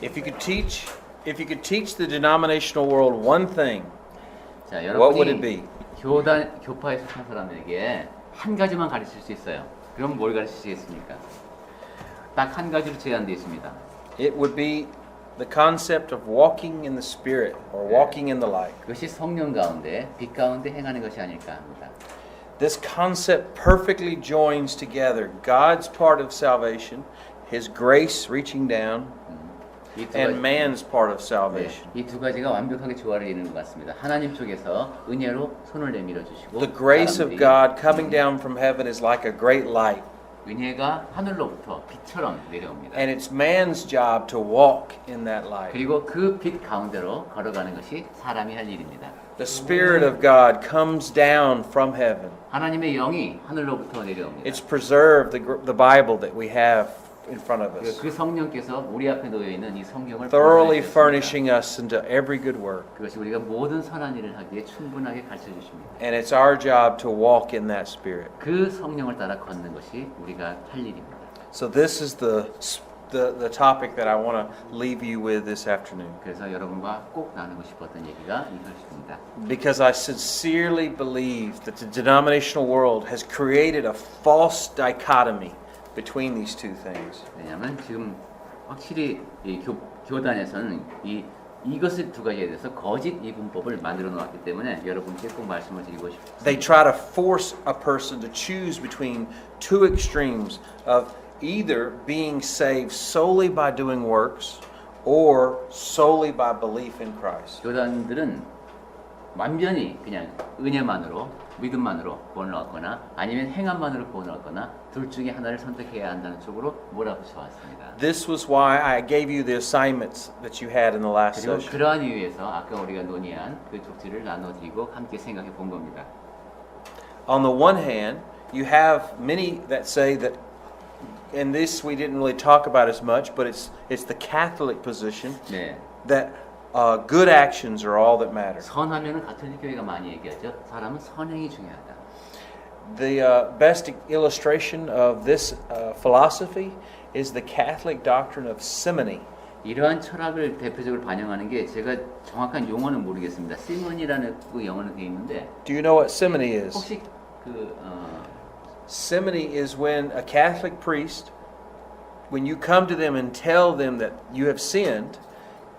If you could teach the denominational world one thing, 자, what would it be? 교파에 속한 사람에게 한 가지만 가르칠 수 있어요. 그럼 뭘 가르치시겠습니까? 딱 한 가지로 제한되어 있습니다. It would be the concept of walking in the Spirit or walking in the light. 그것이 성령 가운데, 빛 가운데 행하는 것이 아닐까 합니다. This concept perfectly joins together God's part of salvation, His grace reaching down, and man's part of salvation. 이 두 가지가 완벽하게 조화를 이루는 것 같습니다. 하나님 쪽에서 은혜로 손을 내밀어 주시고 The grace of God coming down from heaven is like a great light. 은혜가 하늘로부터 빛처럼 내려옵니다. And it's man's job to walk in that light. 그리고 그 빛 가운데로 걸어가는 것이 사람이 할 일입니다. The Spirit of God comes down from heaven. 하나님의 영이 하늘로부터 내려옵니다. It's preserved the Bible that we have in front of us, 그 성령께서 우리 앞에 놓여 있는 이 성경을 thoroughly 보존해 주셨습니다. furnishing us into every good work. 그것이 우리가 모든 선한 일을 하기에 충분하게 가르쳐 주십니다. And it's our job to walk in that Spirit. 그 성령을 따라 걷는 것이 우리가 할 일입니다. So this is the topic that I want to leave you with this afternoon. 그래서 여러분과 꼭 나누고 싶었던 얘기가 이것입니다. Because I sincerely believe that the denominational world has created a false dichotomy between these two things. 왜냐하면 지금 확실히 이 교단에서는 이것을 두 가지에 대해서 거짓 이분법을 만들어 놓았기 때문에 여러분께 꼭 말씀을 드리고 싶습니다. They try to force a person to choose between two extremes of either being saved solely by doing works or solely by belief in Christ. 교단들은 완전히 그냥 은혜만으로 믿음만으로 구원을 얻거나 아니면 행함만으로 구원을 얻거나 둘 중에 하나를 선택해야 한다는 쪽으로 몰아붙여 왔습니다. This was why I gave you the assignments that you had in the last 그리고 session. 그러한 이유에서 아까 우리가 논의한 그 쪽지를 나눠드리고 함께 생각해 본 겁니다. On the one hand, you have many that say that, and this we didn't really talk about as much, but it's the Catholic position 네. that good actions are all that matter. 선하면은 가톨릭 교회가 많이 얘기하죠. 사람은 선행이 중요하다. The best illustration of this philosophy is the Catholic doctrine of simony. 이러한 철학을 대표적으로 반영하는 게 제가 정확한 용어는 모르겠습니다. 시몬이라는 그 영어는 돼 있는데 Do you know what simony is? 혹시 Simony is when a Catholic priest, when you come to them and tell them that you have sinned,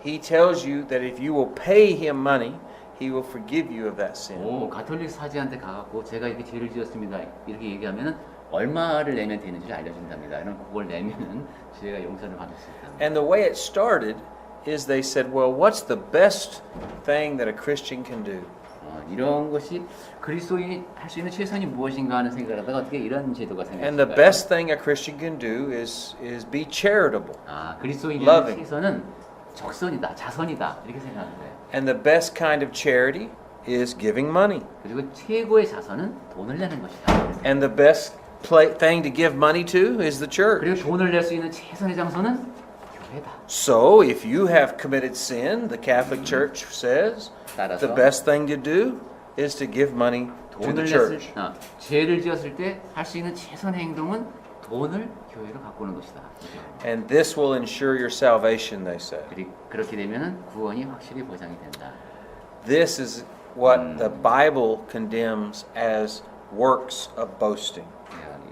he tells you that if you will pay him money, he will forgive you of that sin. 오, 가톨릭 사제한테 가갖고 제가 이렇게 죄를 지었습니다. 이렇게 얘기하면은 얼마를 내면 되는지를 알려준답니다. 이런 그걸 내면은 죄가 용서를 받을 수 있다. And the way it started is they said, well, what's the best thing that a Christian can do? 이런 것이 그리스도인이 할 수 있는 최선이 무엇인가 하는 생각을 하다가 어떻게 이런 제도가 And the 생겼을까요? best thing a Christian can do is be charitable. 그리스도인의 loving. 최선은 적선이다, 자선이다 이렇게 생각하는 거예요. And the best kind of charity is giving money. 그리고 최고의 자선은 돈을 내는 것이다. And the best thing to give money to is the church. 그리고 돈을 낼 수 있는 최선의 장소는 교회다. So if you have committed sin, the Catholic Church says, 따라서 the best thing to do is to give money to the 돈을 church. 죄를 지었을 때 할 수 있는 최선의 행동은 돈을 교회로 갖고 오는 것이다. And this will ensure your salvation, they say. 그렇게 되면은 구원이 확실히 보장이 된다. This is what the Bible condemns as works of boasting.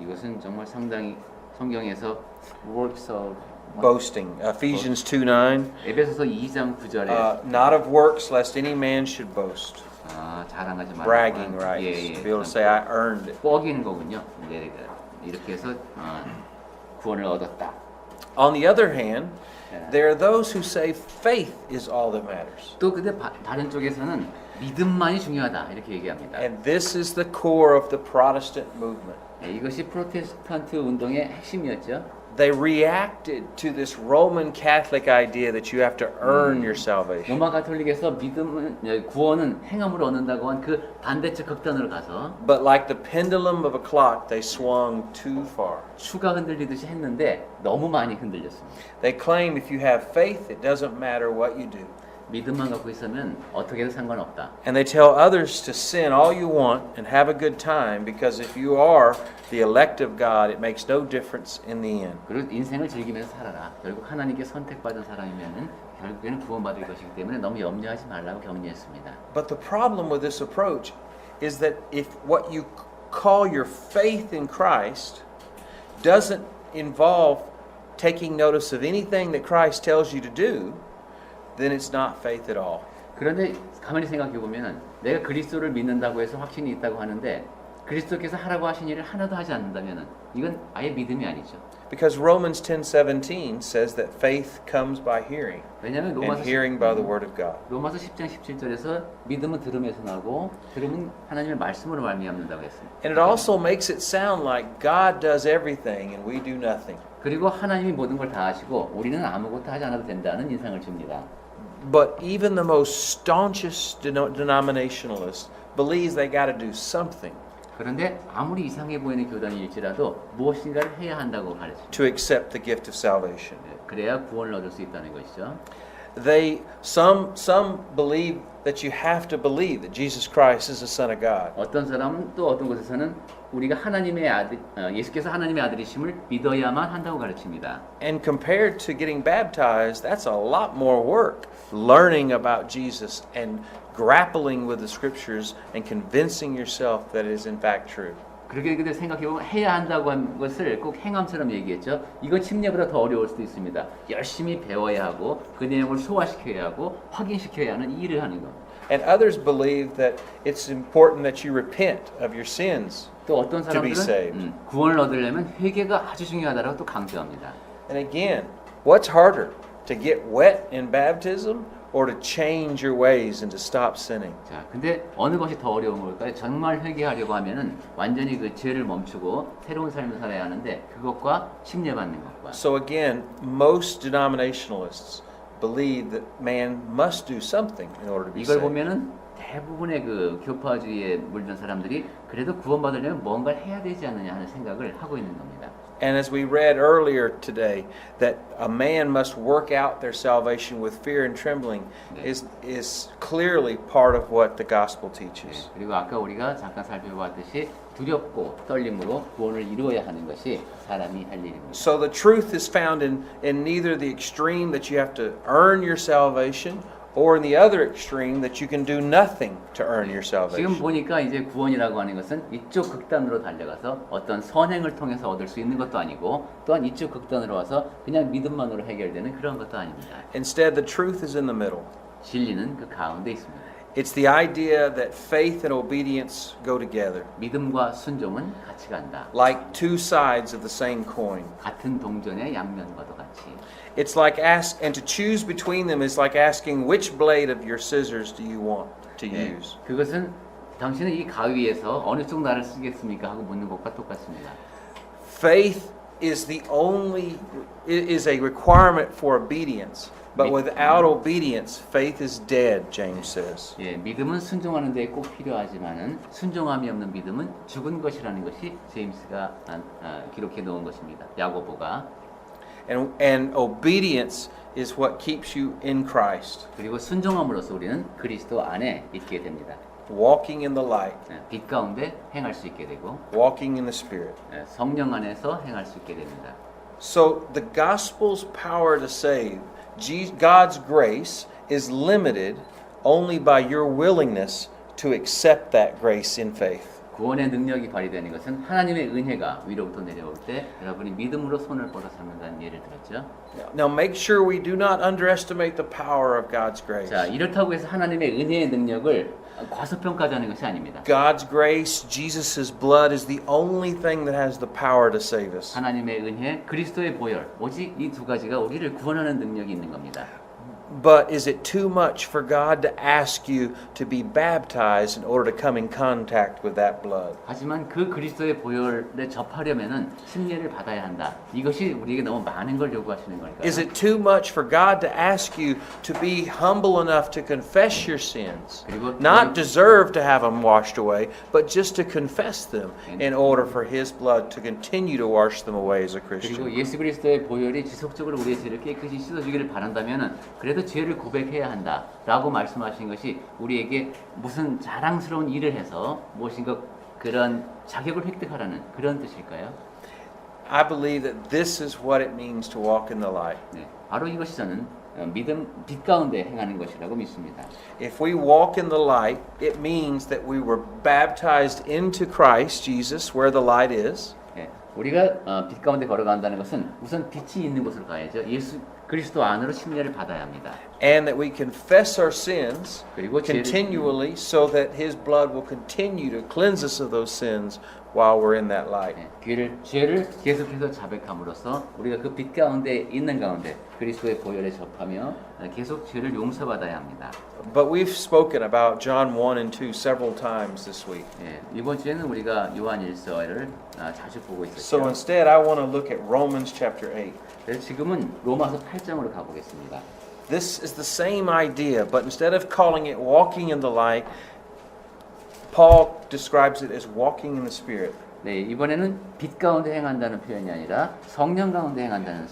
이것은 정말 상당히 성경에서 works of Boasting. Ephesians 2:9. 에베소서 2장 9절에 Not of works, lest any man should boast. 자랑하지 말고 Bragging rights. To be able to say, I earned it. 뻐기는 거군요. 이렇게 해서 구원을 얻었다. On the other hand, there are those who say faith is all that matters. 또 근데 다른 쪽에서는 믿음만이 중요하다 이렇게 얘기합니다. And this is the core of the Protestant movement. 이것이 프로테스탄트 운동의 핵심이었죠. They reacted to this Roman Catholic idea that you have to earn your salvation. 로마 가톨릭에서 구원은 행함으로 얻는다고 한 그 반대쪽 극단으로 가서 But like the pendulum of a clock, they swung too far. 추가 흔들리듯이 했는데 너무 많이 흔들렸습니다. They claim if you have faith, it doesn't matter what you do. 믿음만 갖고 있으면 어떻게 해도 상관없다. And they tell others to sin all you want and have a good time because if you are the elect of God, it makes no difference in the end. 그리고 인생을 즐기면서 살아라. 결국 하나님께 선택받은 사람이면은 결국에는 구원받을 것이기 때문에 너무 염려하지 말라고 격려했습니다. But the problem with this approach is that if what you call your faith in Christ doesn't involve taking notice of anything that Christ tells you to do, then it's not faith at all. 그런데 가만히 생각해 보면은 내가 그리스도를 믿는다고 해서 확신이 있다고 하는데 그리스도께서 하라고 하신 일을 하나도 하지 않는다면은 이건 아예 믿음이 아니죠. Because Romans 10:17 says that faith comes by hearing, 왜냐하면 and hearing by the word of God. 로마서 10장 17절에서 믿음은 들음에서 나고 들음은 하나님의 말씀으로 말미암는다고 했습니다. And it also makes it sound like God does everything and we do nothing. 그리고 하나님이 모든 걸 다 하시고 우리는 아무것도 하지 않아도 된다는 인상을 줍니다. But even the most staunchest denominationalist believes they got to do something 그런데 아무리 이상해 보이는 교단일지라도 무엇인가를 해야 한다고 가르칩니다. to accept the gift of salvation. 그래야 구원을 얻을 수 있다는 것이죠. Some believe that you have to believe that Jesus Christ is the Son of God. 어떤 사람은 또 어떤 곳에서는 우리가 하나님의 아들, 예수께서 하나님의 아들이심을 믿어야만 한다고 가르칩니다. And compared to getting baptized, that's a lot more work. Learning about Jesus and grappling with the scriptures and convincing yourself that it is in fact true. 그렇게 근데 생각해보면 해야 한다고 한 것을 꼭 행함처럼 얘기했죠. 이거 침례보다 더 어려울 수도 있습니다. 열심히 배워야 하고 그 내용을 소화시켜야 하고 확인시켜야 하는 이 일을 하는 겁니다. And others believe that it's important that you repent of your sins 또 어떤 to be saved. 사람들은 구원을 얻으려면 회개가 아주 중요하다고 또 강조합니다. And again, what's harder, to get wet in baptism or to change your ways and to stop sinning? 자, 근데 어느 것이 더 어려운 걸까요? 정말 회개하려고 하면은 완전히 그 죄를 멈추고 새로운 삶을 살아야 하는데 그것과 침례받는 것과. So again, most denominationalists believe that man must do something in order to be 이걸 saved. 보면은 대부분의 그 교파주의에 물든 사람들이 그래도 구원받으려면 뭔가를 해야 되지 않느냐 하는 생각을 하고 있는 겁니다. And as we read earlier today, that a man must work out their salvation with fear and trembling is clearly part of what the gospel teaches. 그리고 아까 우리가 잠깐 살펴봤듯이 두렵고 떨림으로 구원을 이루어야 하는 것이 사람이 할 일입니다. So the truth is found in neither the extreme that you have to earn your salvation or in the other extreme that you can do nothing to earn your 지금 salvation. 보니까 이제 구원이라고 하는 것은 이쪽 극단으로 달려가서 어떤 선행을 통해서 얻을 수 있는 것도 아니고 또한 이쪽 극단으로 와서 그냥 믿음만으로 해결되는 그런 것도 아닙니다. Instead, the truth is in the middle. 진리는 그 가운데 있습니다. It's the idea that faith and obedience go together, 믿음과 순종은 같이 간다. like two sides of the same coin. 같은 동전의 양면과도 같이. It's like and to choose between them is like asking which blade of your scissors do you want to use. 그것은 당신은 이 가위에서 어느 쪽 날을 쓰겠습니까 하고 묻는 것과 똑같습니다. Faith is a requirement for obedience, but without obedience, faith is dead, James says. 예, 믿음은 순종하는 데 꼭 필요하지만은 순종함이 없는 믿음은 죽은 것이라는 것이 제임스가 기록해 놓은 것입니다. 야고보가. And obedience is what keeps you in Christ. 그리고 순종함으로써 우리는 그리스도 안에 있게 됩니다. Walking in the light, 빛 가운데 행할 수 있게 되고 walking in the Spirit. 성령 안에서 행할 수 있게 됩니다. So the gospel's power to save, God's grace, is limited only by your willingness to accept that grace in faith. 구원의 능력이 발휘되는 것은 하나님의 은혜가 위로부터 내려올 때 여러분이 믿음으로 손을 뻗어 잡는다는 예를 들었죠. Now make sure we do not underestimate the power of God's grace. 자, 이렇다고 해서 하나님의 은혜의 능력을 과소평가하는 것이 아닙니다. God's grace, Jesus' blood is the only thing that has the power to save us. 하나님의 은혜, 그리스도의 보혈, 오직 이 두 가지가 우리를 구원하는 능력이 있는 겁니다. But is it too much for God to ask you to be baptized in order to come in contact with that blood? 하지만 그 그리스도의 보혈에 접하려면은 침례를 받아야 한다. 이것이 우리에게 너무 많은 걸 요구하시는 걸까요? Is it too much for God to ask you to be humble enough to confess your sins? Not deserve to have them washed away, but just to confess them in order for His blood to continue to wash them away as a 그리고 Christian. 예수 그리스도의 보혈이 지속적으로 우리의 죄를 깨끗이 씻어주기를 바란다면은 그래도 그래도 죄를 고백해야 한다라고 말씀하신 것이 우리에게 무슨 자랑스러운 일을 해서 무엇인가 그런 자격을 획득하라는 그런 뜻일까요? I believe that this is what it means to walk in the light. 네, 바로 이것이 저는 믿음 빛 가운데 행하는 것이라고 믿습니다. If we walk in the light, it means that we were baptized into Christ Jesus, where the light is. 네, 우리가 빛 가운데 걸어간다는 것은 우선 빛이 있는 곳으로 가야죠. 예수 그리스도 안으로 침례를 받아야 합니다. And that we confess our sins 그리고 죄를 continually so that His blood will continue to cleanse us of those sins while we're in that light. 죄를 계속해서 자백함으로써 우리가 그 빛 가운데 있는 가운데 그리스도의 보혈에 접하며 계속 죄를 용서받아야 합니다. But we've spoken about John 1 and 2 several times this week. 예, 이번 주에는 우리가 요한 1서를 자주 보고 있었죠. So instead, I want to look at Romans chapter 8. 그래서 지금은 로마서 8장으로 가보겠습니다. This is the same idea, but instead of calling it walking in the light, Paul describes it as walking in the Spirit. 네, 이번에는 빛 가운데 행한다는 표현이 아니라 성령 가운데 행한다는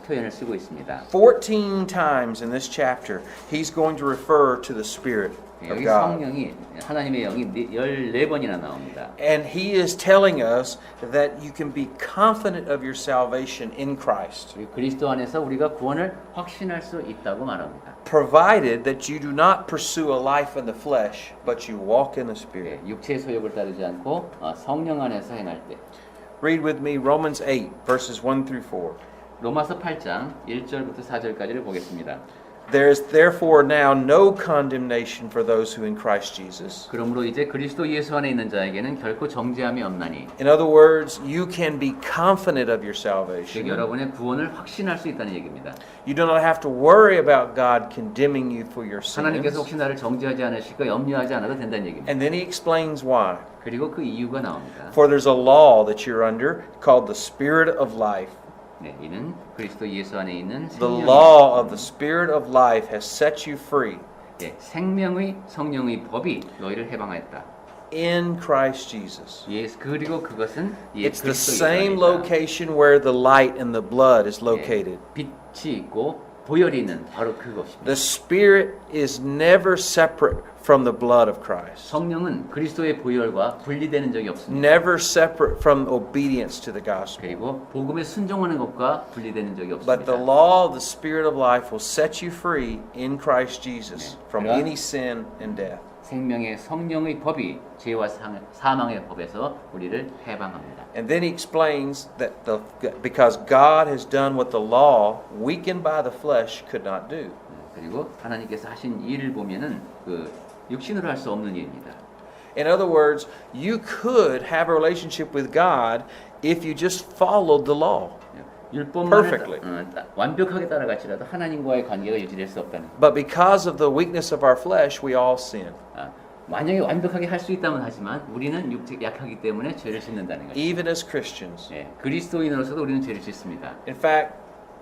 표현을 쓰고 있습니다. 14 times in this chapter, he's going to refer to the Spirit of 여기 God. 성령이 하나님의 영이 14번이나 나옵니다. And he is telling us that you can be confident of your salvation in Christ, 그리고 그리스도 안에서 우리가 구원을 확신할 수 있다고 말합니다. provided that you do not pursue a life in the flesh, but you walk in the Spirit. 네, 육체의 소욕을 따르지 않고 성령 안에서 행할 때. Read with me Romans 8, verses 1 through 4. 로마서 8장 1절부터 4절까지를 보겠습니다. There is therefore now no condemnation for those who in Christ Jesus. 그러므로 이제 그리스도 예수 안에 있는 자에게는 결코 정죄함이 없나니. In other words, you can be confident of your 즉 salvation. 여러분의 구원을 확신할 수 있다는 얘기입니다. You do not have to worry about God condemning you for your 하나님께서 sins. 혹시 나를 정죄하지 않으실까 염려하지 않아도 된다는 얘기입니다. And then he explains why. 그리고 그 이유가 나옵니다. For there's a law that you're under called the Spirit of life. 네, 이는 그리스도 예수 안에 있는 The 생명의 law of the Spirit of life has set you free 생명의 성령의 법이 너희를 해방하였다. in Christ Jesus. 예수 그리고 그것은 It's the 그리스도 same 예수 안에 있다. location where the light and the blood is located. 빛이 있고 보혈이 있는 바로 그것입니다. The Spirit is never separate from the blood of Christ. 성령은 그리스도의 보혈과 분리되는 적이 없습니다. Never separate from obedience to the gospel. 그리고 복음에 순종하는 것과 분리되는 적이 But the 없습니다. law of the Spirit of life will set you free in Christ Jesus from 그러나- any sin and death. 생명의 성령의 법이 죄와 사망의 법에서 우리를 해방합니다. And then he explains that because God has done what the law, weakened by the flesh, could not do. 그리고 하나님께서 하신 일을 보면은 그 육신으로 할 수 없는 일입니다. In other words, you could have a relationship with God if you just followed the law. Perfectly. 율법만을 완벽하게 따라갈지라도 하나님과의 관계가 유지될 수 없다는 것. But because of the weakness of our flesh, we all sin. 만약에 완벽하게 할 수 있다면 하지만 우리는 육체 약하기 때문에 죄를 짓는다는 거죠. Even as Christians. 예, 그리스도인으로서도 우리는 죄를 짓습니다. In fact,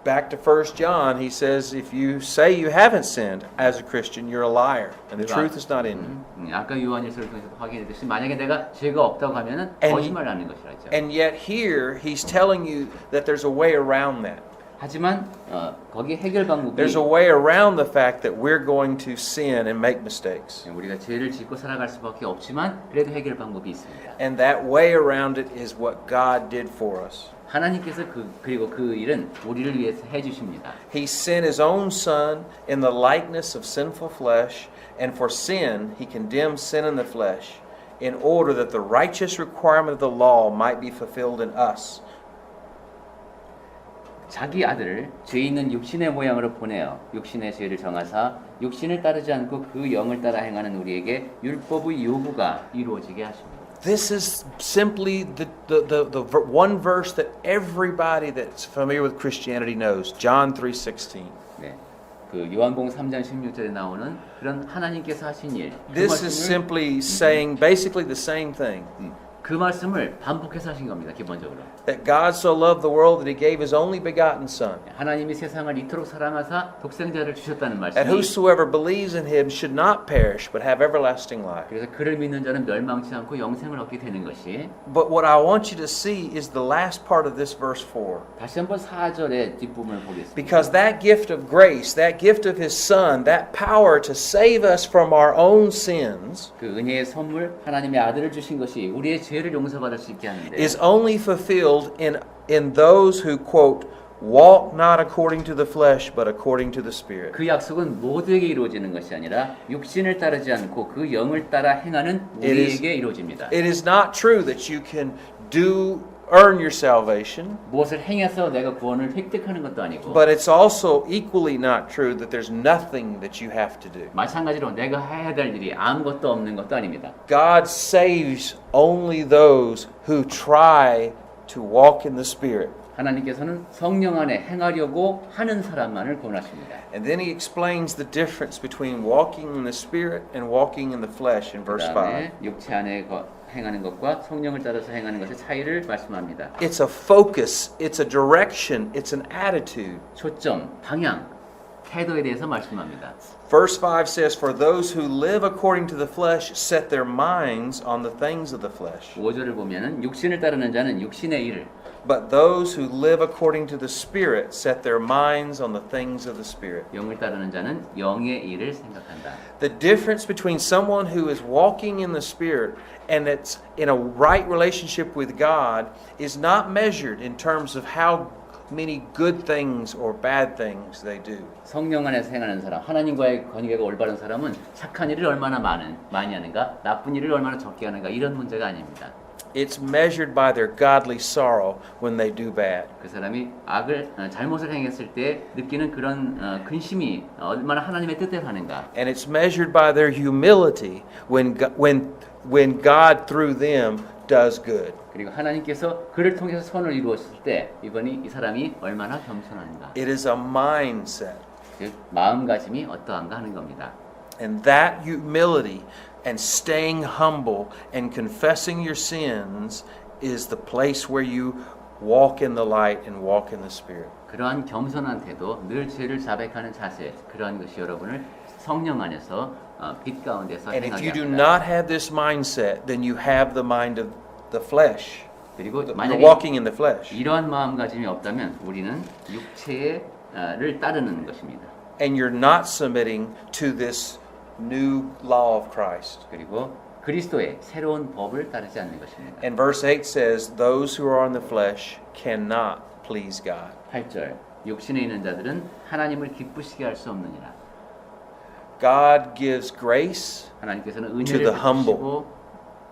back to 1 John, he says, if you say you haven't sinned as a Christian, you're a liar, and the truth is not in you. 아까 요한일서를 통해서 확인했듯이 만약에 내가 죄가 없다고 하면은 And- 거짓말하는 것이라죠. And yet here, he's telling you that there's a way around that. 하지만 거기 해결 방법이 There's a way around the fact that we're going to sin and make mistakes. 우리가 죄를 짓고 살아갈 수밖에 없지만 그래도 해결 방법이 있습니다. And that way around it is what God did for us. 하나님께서 그리고 그 일은 우리를 위해서 해주십니다. He sent his own son in the likeness of sinful flesh, and for sin, he condemned sin in the flesh, in order that the righteous requirement of the law might be fulfilled in us. 자기 아들을 죄 있는 육신의 모양으로 보내어 육신의 죄를 정하사 육신을 따르지 않고 그 영을 따라 행하는 우리에게 율법의 요구가 이루어지게 하십니다. This is simply the one verse that everybody that's familiar with Christianity knows, John 3:16. 네, 그 요한복음 3장 16절에 나오는 그런 하나님께서 하신 일. 그 This is 말씀을 simply saying basically the same thing. 그 말씀을 반복해서 하신 겁니다. 기본적으로. That God so loved the world that he gave his only begotten Son. 하나님이 세상을 이토록 사랑하사 독생자를 주셨다는 That 말씀이 whosoever believes in him should not perish but have everlasting life. 그래서 그를 믿는 자는 멸망치 않고 영생을 얻게 되는 것이 But what I want you to see is the last part of this verse 4. 다시 한번 4절의 뒷부분을 보겠습니다. Because that gift of grace, that gift of his Son, that power to save us from our own sins 그 은혜의 선물 하나님의 아들을 주신 것이 우리의 죄를 용서받을 수 있게 하는데 is only fulfilled in those who, quote, walk not according to the flesh but according to the Spirit. 그 약속은 모두에게 이루어지는 것이 아니라 육신을 따르지 않고 그 영을 따라 행하는 우리에게 이루어집니다. It is not true that you can earn your salvation, 무엇을 행해서 내가 구원을 획득하는 것도 아니고 but it's also equally not true that there's nothing that you have to do. 마찬가지로 내가 해야 될 일이 아무것도 없는 것도 아닙니다. God saves only those who try to walk in the Spirit. 하나님께서는 성령 안에 행하려고 하는 사람만을 구원하십니다. And then he explains the difference between walking in the Spirit and walking in the flesh in verse 5. 그다음에 육체 안에 행하는 것과 성령을 따라서 행하는 것의 차이를 말씀합니다. It's a focus, it's a direction, it's an attitude. 초점, 방향, 태도에 대해서 말씀합니다. Verse 5 says, For those who live according to the flesh set their minds on the things of the flesh. 5절을 보면은 육신을 따르는 자는 육신의 일을 But those who live according to the Spirit set their minds on the things of the Spirit. 영을 따르는 자는 영의 일을 생각한다. The difference between someone who is walking in the Spirit and that's in a right relationship with God is not measured in terms of how many good things or bad things they do. 성령 안에서 행하는 사람, 하나님과의 관계가 올바른 사람은 착한 일을 얼마나 많이 하는가, 나쁜 일을 얼마나 적게 하는가 이런 문제가 아닙니다. It's measured by their godly sorrow when they do bad. 그 사람이 잘못을 행했을 때 느끼는 그런 근심이 얼마나 하나님의 뜻대로 하는가. And it's measured by their humility when God through them does good. 그리고 하나님께서 그를 통해서 선을 이루었을 때 이 사람이 얼마나 겸손한가. It is a mindset. 즉 마음가짐이 어떠한가 하는 겁니다. And that humility and staying humble and confessing your sins is the place where you walk in the light and walk in the Spirit. 그러한 겸손한 태도, 늘 죄를 자백하는 자세, 그러한 것이 여러분을 성령 안에서 빛 가운데서 And if 행하게 you do 합니다. not have this mindset, then you have the mind of the flesh. 그리고 You're 만약에 walking in the flesh. 이러한 마음가짐이 없다면 우리는 육체를 따르는 것입니다. And you're not submitting to this new law of Christ. 그리고 그리스도의 새로운 법을 따르지 않는 것입니다. And verse 8 says, Those who are on the flesh cannot please God. 8절 육신에 있는 자들은 하나님을 기쁘시게 할 수 없느니라. God gives grace. 하나님께서는 To 은혜를 the humble. 주시고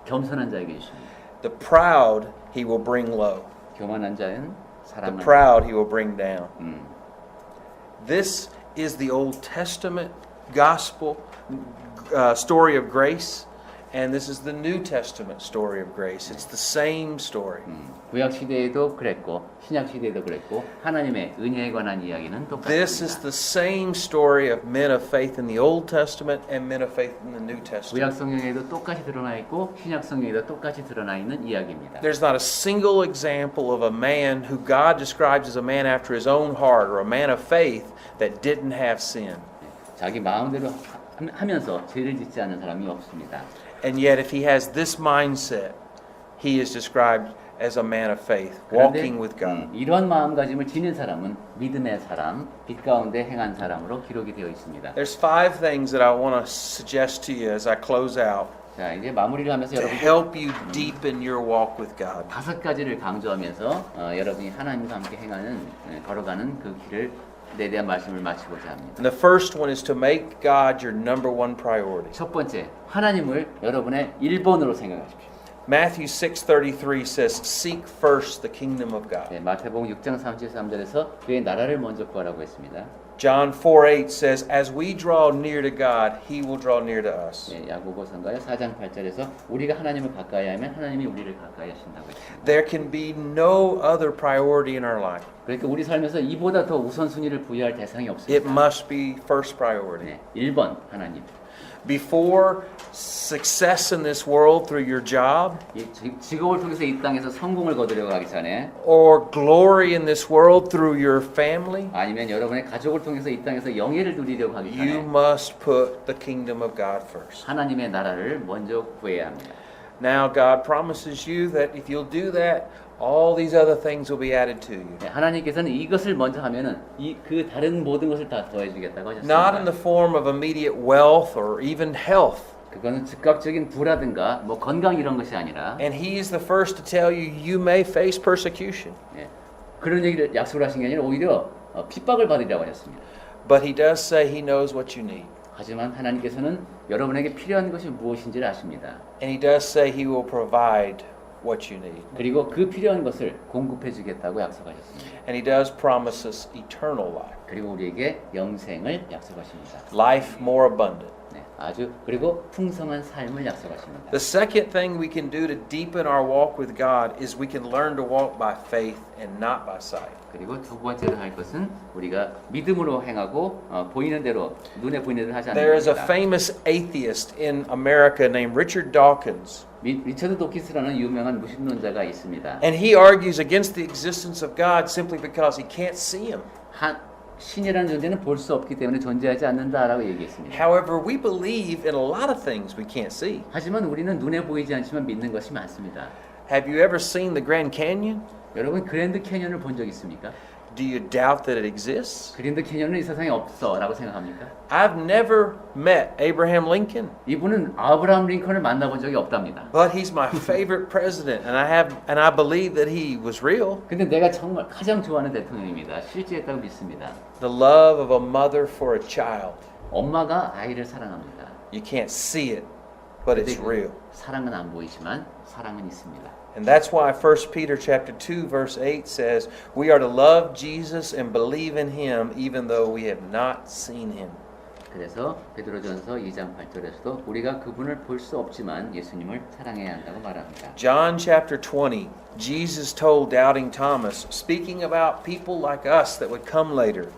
겸손한 자에게 주십니다. The proud he will bring low. 교만한 자는 The 사랑을 proud he will bring down. This is the Old Testament gospel story of grace, and this is the New Testament story of grace. It's the same story. 구약 시대에도 그랬고 신약 시대에도 그랬고 하나님의 은혜에 관한 이야기는 This is 똑같습니다. the same story of men of faith in the Old Testament and men of faith in the New Testament. 구약 성경에도 똑같이 드러나 있고 신약 성경에도 똑같이 드러나 있는 이야기입니다. There's not a single example of a man who God describes as a man after his own heart or a man of faith that didn't have sin. 자기 마음대로 하면서 죄를 짓지 않는 사람이 없습니다. And yet if he has this mindset, he is described as a man of faith, walking with God. 이러한 마음가짐을 지닌 사람은 믿음의 사람, 빛 가운데 행한 사람으로 기록이 되어 있습니다. There's 5 things that I want to suggest to you as I close out 자, 이제 마무리를 하면서 to 여러분 help you deepen your walk with God. 5가지를 강조하면서 여러분이 하나님과 함께 행하는 걸어가는 그 길을 에 대한 말씀을 마치고자 합니다. And the first one is to make God your number one priority. 첫 번째, 하나님을 여러분의 1번으로 생각하십시오. Matthew 6:33 says, "Seek first the kingdom of God." 네, 마태복음 6장 33절에서 그의 나라를 먼저 구하라고 했습니다. John 4:8 says, "As we draw near to God, He will draw near to us." 네, 야고보서인가요? 4장 8절에서 우리가 하나님을 가까이 하면 하나님이 우리를 가까이 하신다고 했습니다. There can be no other priority in our life. 그러니까 우리 삶에서 이보다 더 우선순위를 부여할 대상이 It 없습니다. must be first priority. 네, 1번 하나님. before success in this world through your job, 이 직업을 통해서 이 땅에서 성공을 거두려고 하기 전에 or glory in this world through your family, 아니면 여러분의 가족을 통해서 이 땅에서 영예를 누리려고 하기 you 전에 must put the kingdom of God first. 하나님의 나라를 먼저 구해야 합니다. Now God promises you that if you'll do that, all these other things will be added to you. 네, 하나님께서는 이것을 먼저 하면은 그 다른 모든 것을 다 더해주겠다고 Not in 하셨습니다. the form of immediate wealth or even health. 그거는 즉각적인 부라든가 뭐 건강 이런 것이 아니라 And He is the first to tell you you may face persecution. 예, 그런 얘기를 약속을 하신 게 아니라 오히려 핍박을 받으리라고 하셨습니다. But He does say He knows what you need. 하지만 하나님께서는 여러분에게 필요한 것이 무엇인지를 아십니다. And He does say He will provide what you need. 그리고 그 필요한 것을 공급해 주겠다고 약속하셨습니다. And He does promise us eternal life. 그리고 우리에게 영생을 약속하십니다. Life more abundant. 네, 아주 그리고 풍성한 삶을 약속하십니다. The second thing we can do to deepen our walk with God is we can learn to walk by faith and not by sight. 그리고 두 번째로 할 것은 우리가 믿음으로 행하고 보이는 대로 눈에 보이는 대로 하지 않는 There is a 것입니다. famous atheist in America named Richard Dawkins. 리처드 도키스라는 유명한 무신론자가 있습니다. And he argues against the existence of God simply because he can't see Him. 신이라는 존재는 볼 수 없기 때문에 존재하지 않는다라고 얘기했습니다. However, we believe in a lot of things we can't see. 하지만 우리는 눈에 보이지 않지만 믿는 것이 많습니다. Have you ever seen the Grand Canyon? 여러분 그랜드 캐년을 본 적 있습니까? Do you doubt that it exists? 그랜드 캐년은 이 세상에 없어라고 생각합니까? I've never met Abraham Lincoln, 이분은 아브라함 링컨을 만나본 적이 없답니다. but he's my favorite president, and I believe that he was real. 근데 내가 정말 가장 좋아하는 대통령입니다. 실제했다고 믿습니다. The love of a mother for a child. 엄마가 아이를 사랑합니다. You can't see it, but it's 근데 real. 사랑은 안 보이지만 사랑은 있습니다. And that's why 1 Peter chapter 2 verse 8 says, we are to love Jesus and believe in Him even though we have not seen Him. 그래서 베드로전서 2장 8절에서도 우리가 그분을 볼 수 없지만 예수님을 사랑해야 한다고 말합니다. John chapter 20, Jesus told doubting Thomas, speaking about people like us that would come later,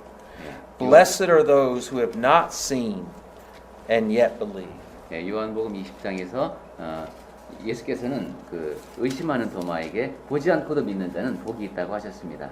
blessed are those who have not seen and yet believe. 요한복음 20장에서 예수께서는 그 의심하는 도마에게 보지 않고도 믿는 자는 복이 있다고 하셨습니다.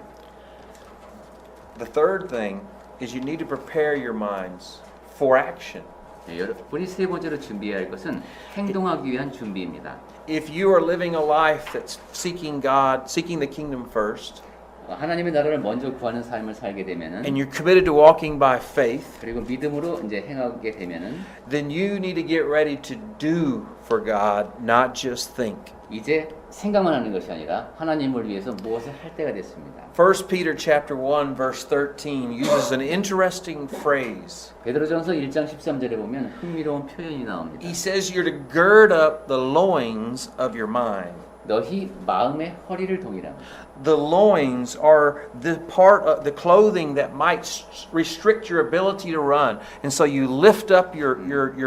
The third thing is you need to prepare your minds for action. 여러분이 세 번째로 준비해야 할 것은 행동하기 위한 준비입니다. If you are living a life that's seeking God, seeking the kingdom first, 하나님의 나라를 먼저 구하는 삶을 살게 되면은 and you're committed to walking by faith, 그리고 믿음으로 이제 행하게 되면은 then you need to get ready to do for God, not just think. 이제 생각만 하는 것이 아니라 하나님을 위해서 무엇을 할 때가 됐습니다. 1 Peter chapter 1 verse 13 uses an interesting phrase. 베드로전서 1장 13절에 보면 흥미로운 표현이 나옵니다. He says you're to gird up the loins of your mind. 너희 마음의 허리를 동이라. The loins are the part of the clothing that might restrict your ability to run. And so you lift up your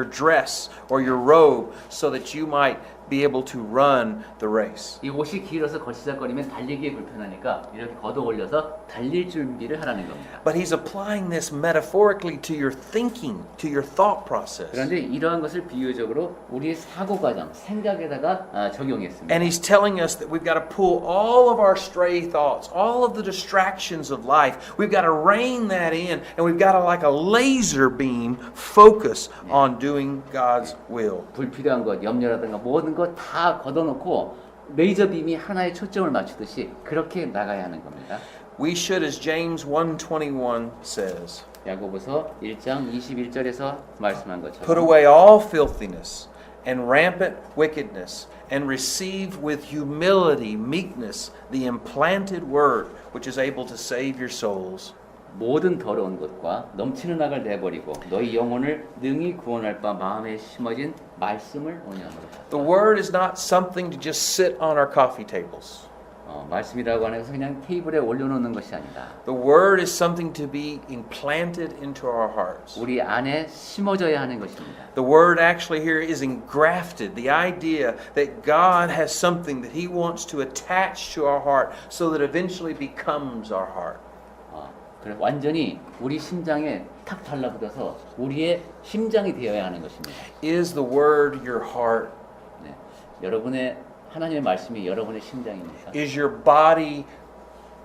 dress or your robe so that you might be able to run the race. 이 옷이 길어서 걸치작거리면 달리기에 불편하니까 이렇게 걷어 올려서 달릴 준비를 하라는 겁니다. But he's applying this metaphorically to your thinking, to your thought process. 그런데 이러한 것을 비유적으로 우리의 사고 과정, 생각에다가 적용했습니다. And he's telling us that we've got to pull all of our stray thoughts, all of the distractions of life. We've got to rein that in, and we've got to, like a laser beam, focus on doing God's will. 불필요한 것, 염려라든가 모든 것 다 걷어놓고 레이저 빔이 하나에 초점을 맞추듯이 그렇게 나가야 하는 겁니다. We should, as James 1:21 says, 야고보서 1장 21절에서 말씀한 put 것처럼 away all filthiness and rampant wickedness, and receive with humility, meekness, the implanted word, which is able to save your souls. 모든 더러운 것과 넘치는 악을 내버리고 너희 영혼을 능히 구원할 바 마음에 심어진 말씀을 온유함으로 받라. The word is not something to just sit on our coffee tables. 말씀이라고 하는 것은 그냥 테이블에 올려놓는 것이 아니다. The word is something to be implanted into our hearts. 우리 안에 심어져야 하는 것입니다. The word actually here is engrafted. The idea that God has something that He wants to attach to our heart so that eventually becomes our heart. 그래 완전히 우리 심장에 탁 달라붙어서 우리의 심장이 되어야 하는 것입니다. Is the word your heart? 네. 여러분의 하나님의 말씀이 여러분의 심장입니까? Is your body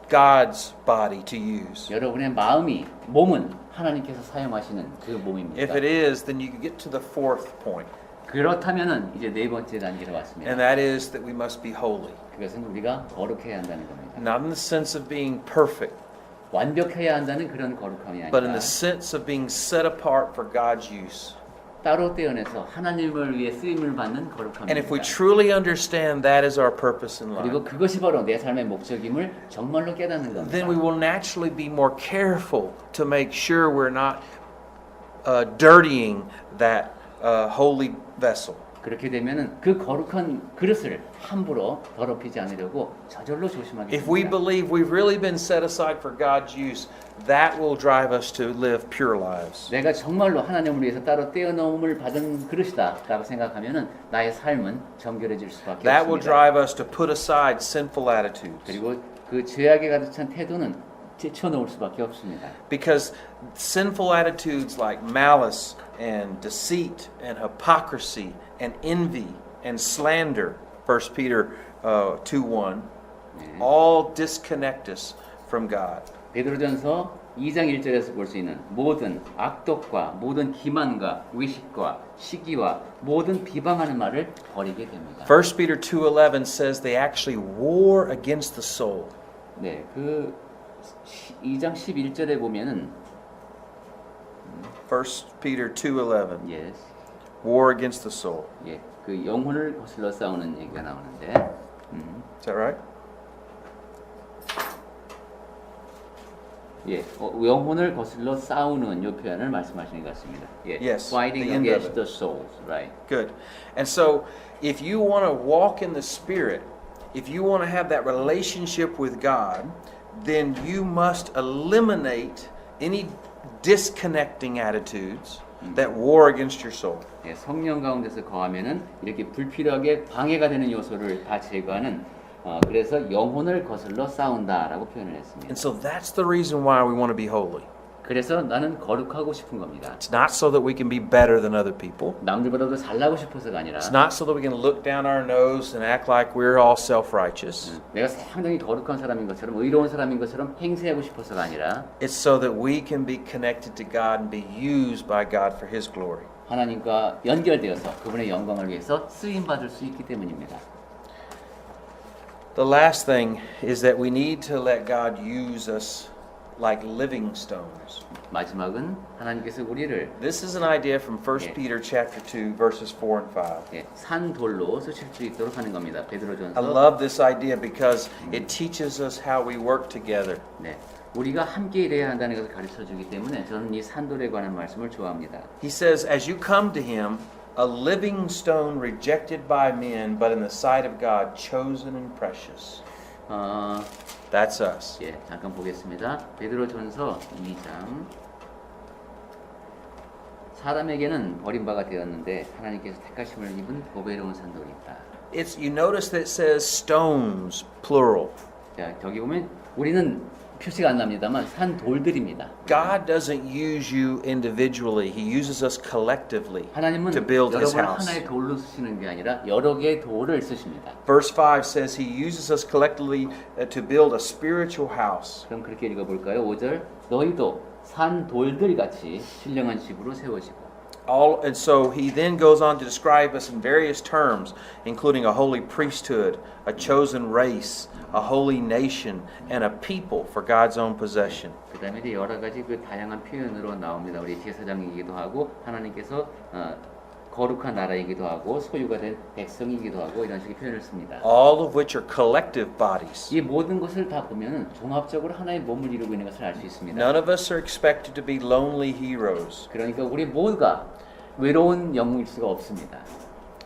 God's body to use? 여러분의 마음이 몸은 하나님께서 사용하시는 그 몸입니까? If it is, then you can get to the fourth point, 그렇다면은 이제 네 번째 단계로 왔습니다. and that is that we must be holy. 그것은 우리가 거룩해야 한다는 겁니다. Not in the sense of being perfect, 완벽해야 한다는 그런 거룩함이 but in 아니라 the sense of being set apart for God's use. 따로 떼어내서 하나님을 위해 쓰임을 받는 And if 거룩함입니다. we truly understand that is our purpose in 그리고 life, 그것이 바로 내 삶의 목적임을 정말로 깨닫는 겁니다. then we will naturally be more careful to make sure we're not dirtying that holy vessel. 그렇게 되면은 그 거룩한 그릇을 함부로 더럽히지 않으려고 저절로 조심하게 If we 됩니다. believe we've really been set aside for God's use, that will drive us to live pure lives. 내가 정말로 하나님을 위해서 따로 떼어놓음을 받은 그릇이다라고 생각하면은 나의 삶은 정결해질 수밖에 That will 없습니다. drive us to put aside sinful attitudes. 그리고 그 죄악에 가득 찬 태도는 제쳐놓을 수밖에 없습니다. Because sinful attitudes like malice and deceit and hypocrisy and envy and slander, 1 Peter 2:1, all disconnect us from God. 베드로전서 2장 1절에서 볼 수 있는 모든 악독과 모든 기만과 의식과 시기와 모든 비방하는 말을 버리게 됩니다. 1 Peter 2:11 says they actually war against the soul. 네, 그 2장 11절에 보면은 1 Peter 2:11, 예, war against the soul. 예, 그 영혼을 거슬러 싸우는 얘기가 나오는데, Is that right? 예, 영혼을 거슬러 싸우는 이 표현을 말씀하시는 것 같습니다. 예, Yes, fighting the end of against it. the souls, right? Good. And so, if you want to walk in the Spirit, if you want to have that relationship with God, then you must eliminate any disconnecting attitudes that war against your soul. 예, 성령 가운데서 거하면은 이렇게 불필요하게 방해가 되는 요소를 다 제거하는 그래서 영혼을 거슬러 싸운다라고 표현을 했습니다. And so that's the reason why we want to be holy. 그래서 나는 거룩하고 싶은 겁니다. It's not so that we can be better than other people. 남들보다도 잘나고 싶어서가 아니라 It's not so that we can look down our nose and act like we're all self-righteous. 내가 상당히 거룩한 사람인 것처럼 의로운 사람인 것처럼 행세하고 싶어서가 아니라 It's so that we can be connected to God and be used by God for His glory. 하나님과 연결되어서 그분의 영광을 위해서 쓰임 받을 수 있기 때문입니다. The last thing is that we need to let God use us like living stones. 마지막은 하나님께서 우리를 This is an idea from 1 Yeah. Peter chapter 2 verses 4 and 5. 예, 산돌로 쓰실 수 있도록 하는 겁니다. I 베드로전서. love this idea because it teaches us how we work together. 네, 우리가 함께 일해야 한다는 것을 가르쳐 주기 때문에 저는 이 산돌에 관한 말씀을 좋아합니다. He says, as you come to him, a living stone rejected by men, but in the sight of God, chosen and precious. That's us. 예, 잠깐 보겠습니다. 베드로전서 2장. 사람에게는 버림바가 되었는데 하나님께서 택하심을 입은 보배로운 산돌이 있다. You notice that it says stones, plural. 자, 저기 보면 우리는 표시가 안 납니다만 산돌들입니다. God doesn't use you individually. He uses us collectively 하나님은 to build His 여러분을 house. 하나의 돌로 쓰시는 게 아니라 여러 개의 돌을 쓰십니다. Verse 5 says He uses us collectively to build a spiritual house. 그럼 그렇게 읽어볼까요? 5절 너희도 산돌들 같이 신령한 집으로 세워지고 And so he then goes on to describe us in various terms, including a holy priesthood, a chosen race, a holy nation, and a people for God's own possession. 그 다음에 이제 여러 가지 그 다양한 표현으로 나옵니다. 우리 제사장이기도 하고 하나님께서 거룩한 나라이기도 하고 소유가 된 백성이기도 하고 이런 식의 표현을 씁니다. All of which are collective bodies. 이 모든 것을 다 보면 종합적으로 하나의 몸을 이루고 있는 것을 알 수 있습니다. None of us are expected to be lonely heroes. 그러니까 우리 모두가 외로운 영웅일 수가 없습니다.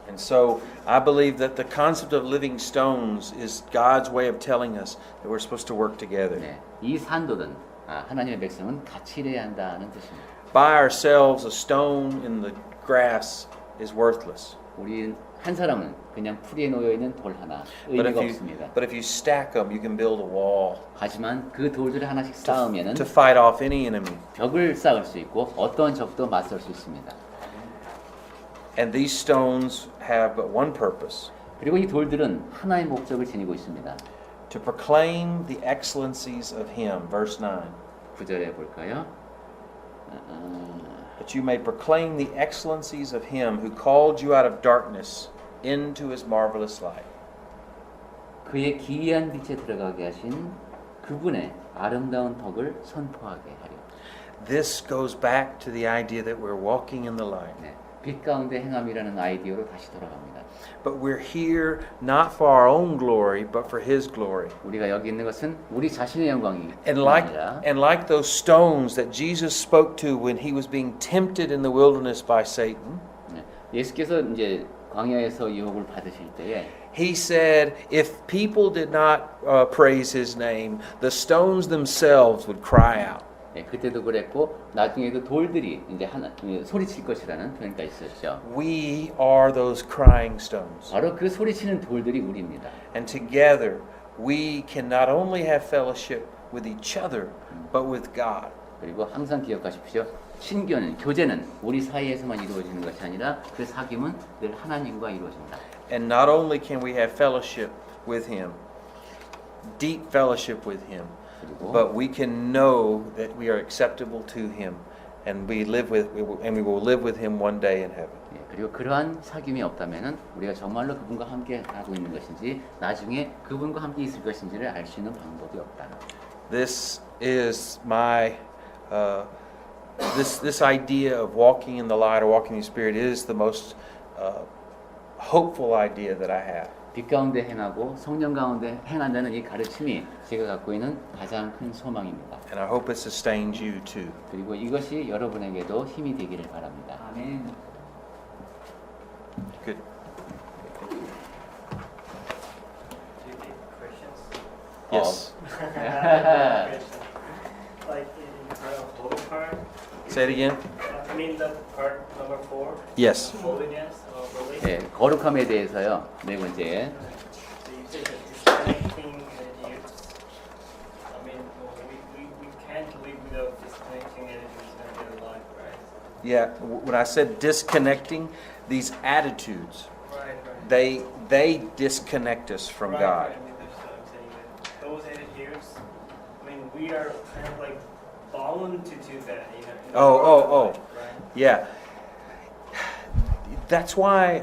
And so I believe that the concept of living stones is God's way of telling us that we're supposed to work together. 네, 이 산돌은 하나님의 백성은 같이 일해야 한다는 뜻입니다. By ourselves, a stone in the grass is worthless. 우리 한 사람은 그냥 풀이에 놓여 있는 돌 하나 의미가 없습니다. But if you stack them, you can build a wall 하지만 그 돌들을 하나씩 쌓으면은 to fight off any enemy. 벽을 쌓을 수 있고 어떤 적도 맞설 수 있습니다. And these stones have but one purpose: 그리고 이 돌들은 하나의 목적을 지니고 있습니다. to proclaim the excellencies of Him. Verse 9. 9절에 볼까요? That you may proclaim the excellencies of Him who called you out of darkness into His marvelous light. 그의 기이한 빛에 들어가게 하신 그분의 아름다운 덕을 선포하게 하려. This goes back to the idea that we're walking in the light. 네, 빛 가운데 행함이라는 아이디어로 다시 돌아갑니다. But we're here not for our own glory, but for His glory. 우리가 여기 있는 것은 우리 자신의 영광이 아니라 And like those stones that Jesus spoke to when He was being tempted in the wilderness by Satan, 네, 예수께서 이제 광야에서 유혹을 받으실 때에 He said, if people did not praise His name, the stones themselves would cry out. 네, 그때도 그랬고 나중에도 돌들이 이제 하나 소리칠 것이라는 표현까지 있었죠. We are those crying stones. 바로 그 소리치는 돌들이 우리입니다. And together, we can not only have fellowship with each other, but with God. 그리고 항상 기억하십시오. 신교는 교제는 우리 사이에서만 이루어지는 것이 아니라 그 사귐은 늘 하나님과 이루어진다. And not only can we have fellowship with Him, deep fellowship with Him, 그리고 but we can know that we are acceptable to Him, and we will live with Him one day in heaven. 예, 그리고 그러한 사귐이 없다면은 우리가 정말로 그분과 함께 하고 있는 것인지 나중에 그분과 함께 있을 것인지를 알 수 있는 방법이 없다. This is my this idea of walking in the light or walking in the Spirit is the most hopeful idea that I have. 빛 가운데 행하고 성령 가운데 행한다는 이 가르침이 제가 갖고 있는 가장 큰 소망입니다. And I hope it sustains you too. 그리고 이것이 여러분에게도 힘이 되기를 바랍니다. 아멘. Good. Do you take questions? Yes. Like in photo part? Say it again. I mean the part number 4. Yes. Holiness of belief. 네, 거룩함에 대해서요. 네 번째. So you say that disconnecting attitudes. I mean, we can't live without disconnecting attitudes in our daily life, right? Yeah. When I said disconnecting, these attitudes, Right. they disconnect us from Right, God. right. I mean, that's what I'm saying. That those attitudes. I mean, we are kind of like bound to do that. You know. in Oh, our oh, life, right? Yeah. That's why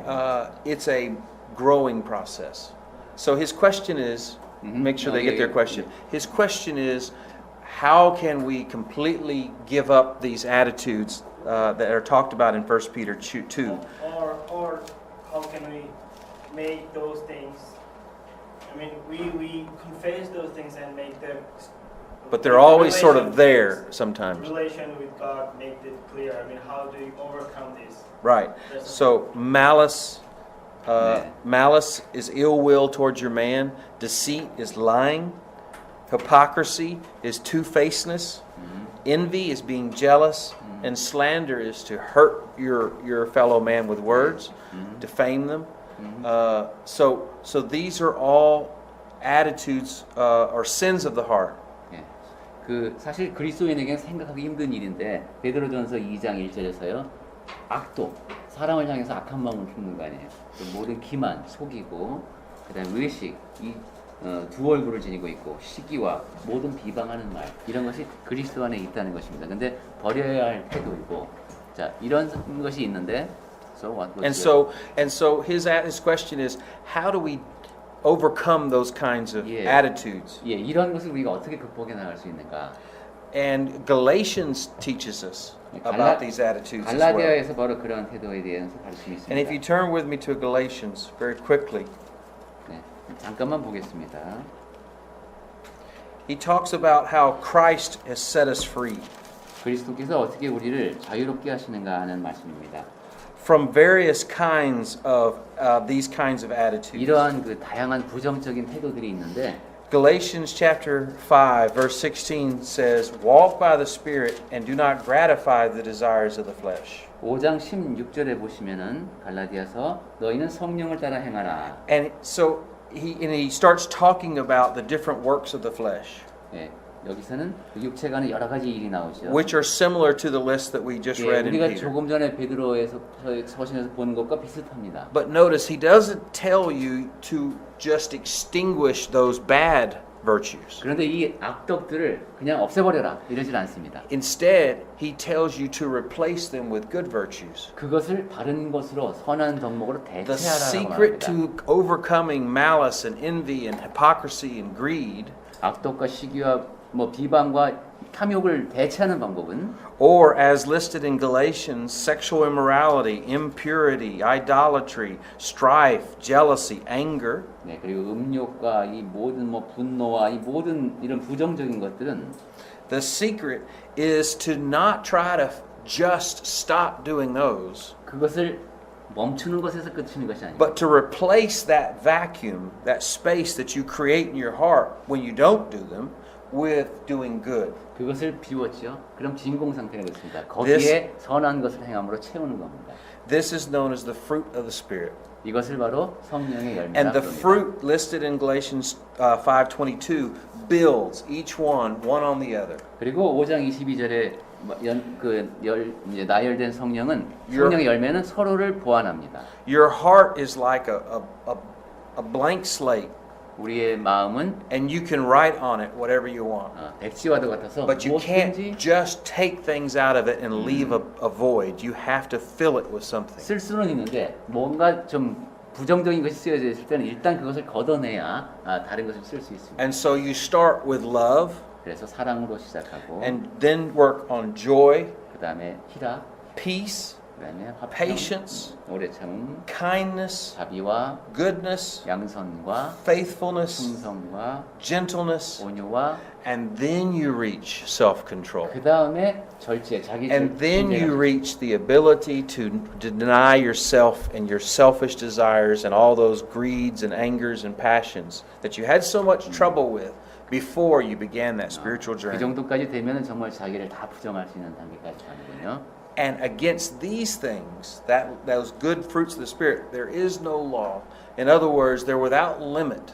it's a growing process. So his question is, make sure they get their question. His question is, how can we completely give up these attitudes that are talked about in 1 Peter 2? Or how can we make those things? I mean, we confess those things and make them. But they're always sort of there sometimes. Relation with God, make it clear. I mean, how do you overcome this? Right. So malice is ill will towards your man. Deceit is lying. Hypocrisy is two-facedness. Envy is being jealous. And slander is to hurt your fellow man with words, defame them. So these are all attitudes or sins of the heart. 예, 그 사실 그리스도인에게는 생각하기 힘든 일인데 베드로전서 2장 1절에서요. 악도, 사람을 향해서 악한 마음을 품는 거 아니에요. 그 모든 기만, 속이고 그다음에 의식, 이 두 얼굴을 지니고 있고 시기와 모든 비방하는 말 이런 것이 그리스도 안에 있다는 것입니다. 근데 버려야 할 태도이고 자 이런 것이 있는데 And so his question is, how do we overcome those kinds of attitudes? 예, 이런 것을 우리가 어떻게 극복해 나갈 수 있는가? And Galatians teaches us about these attitudes as well. 갈라디아에서 바로 그런 태도에 대해서 가르침이 있습니다. And if you turn with me to Galatians very quickly, 네, 잠깐만 보겠습니다. he talks about how Christ has set us free 그리스도께서 어떻게 우리를 자유롭게 하시는가 하는 말씀입니다. from various kinds of these kinds of attitudes. 이러한 그 다양한 부정적인 태도들이 있는데 Galatians chapter 5 verse 16 says, "Walk by the Spirit and do not gratify the desires of the flesh." 5장 16절에 보시면은 갈라디아서 너희는 성령을 따라 행하라. And so he starts talking about the different works of the flesh, 예, 여기서는 육체가 하는 여러 가지 일이 나오죠. which are similar to the list that we just 예, read in 우리가 Peter. 조금 전에 베드로에서 서신에서 본 것과 비슷합니다. But notice he doesn't tell you to just extinguish those bad virtues. 그런데 이 악덕들을 그냥 없애버려라 이러질 않습니다. Instead, he tells you to replace them with good virtues. 그것을 바른 것으로 선한 덕목으로 The 대체하라고 secret 말합니다. to overcoming malice and envy and hypocrisy and greed, 악독과 시기와 비방과 탐욕을 대체하는 방법은 or as listed in Galatians, sexual immorality, impurity, idolatry, strife, jealousy, anger, 네, 그리고 음욕과 이 모든 분노와 이 모든 이런 부정적인 것들은 the secret is to not try to just stop doing those, 그것을 멈추는 것에서 끝이는 것이 아닙니다. but to replace that vacuum, that space that you create in your heart when you don't do them, with doing good. 그것을 비웠죠. 그럼 진공 상태가 됐습니다. 거기에 선한 것을 행함으로 채우는 겁니다. This is known as the fruit of the Spirit. 이것을 바로 성령의 열매라고 And the 합니다. fruit listed in Galatians 5:22 builds each one on the other. 그리고 5장 22절에 나열된 성령은 성령의 열매는 서로를 보완합니다. Your heart is like a blank slate, 우리의 마음은 and you can write on it whatever you want. 백지와도 같아서 But you can't 무엇든지 just take things out of it and leave a void. You have to fill it with something. 쓸 수는 있는데 뭔가 좀 부정적인 것이 쓰여져 있을 때는 일단 그것을 걷어내야 다른 것을 쓸 수 있습니다. And so you start with love, 그래서 사랑으로 시작하고 and then work on joy, 그 다음에 희락, peace, 그 다음에 화평, patience, 오래 참음, kindness, 자비와 goodness, 양선과 faithfulness, 충성과 gentleness, 온유와 and then you reach self-control. 그 다음에 절제, 자기 And then you 절제가 reach the ability to deny yourself and your selfish desires and all those greeds and angers and passions that you had so much trouble with before you began that spiritual 그 journey. 정도까지 되면 정말 자기를 다 부정할 수 있는 단계까지 가는군요. And against these things, those good fruits of the Spirit, there is no law. In other words, they're without limit.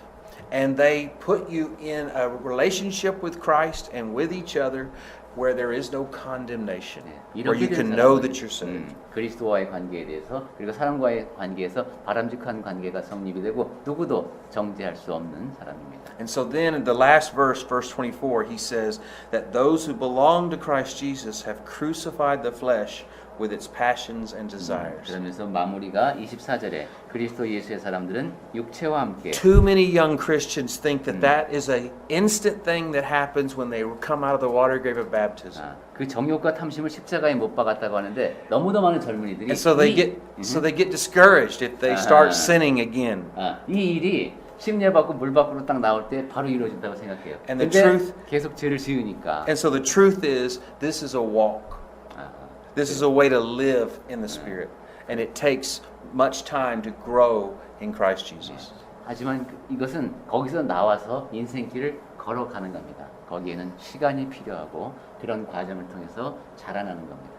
And they put you in a relationship with Christ and with each other where there is no condemnation, where you can know that you're saved. 그리스도와의 관계에 대해서 그리고 사람과의 관계에서 바람직한 관계가 성립이 되고 누구도 정죄할 수 없는 사람입니다. And so then in the last verse, verse 24, he says that those who belong to Christ Jesus have crucified the flesh with its passions and desires. 그러면서 마무리가 24절에 그리스도 예수의 사람들은 육체와 함께 Too many young Christians think that that is an instant thing that happens when they come out of the water grave of baptism. 그 정욕과 탐심을 십자가에 못 박았다고 하는데 너무도 많은 젊은이들이 And so they get discouraged if they start sinning again. 이 일이 침례 받고 물 밖으로 딱 나올 때 바로 이루어진다고 생각해요. And the 근데 truth- 계속 죄를 지으니까 And so the truth is, this is a walk. This is a way to live in the Spirit. And it takes much time to grow in Christ Jesus. 하지만 이것은 거기서 나와서 인생길을 걸어가는 겁니다. 거기에는 시간이 필요하고 그런 과정을 통해서 자라나는 겁니다.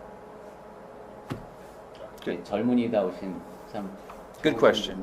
Good. 젊은이다우신 참 Good question.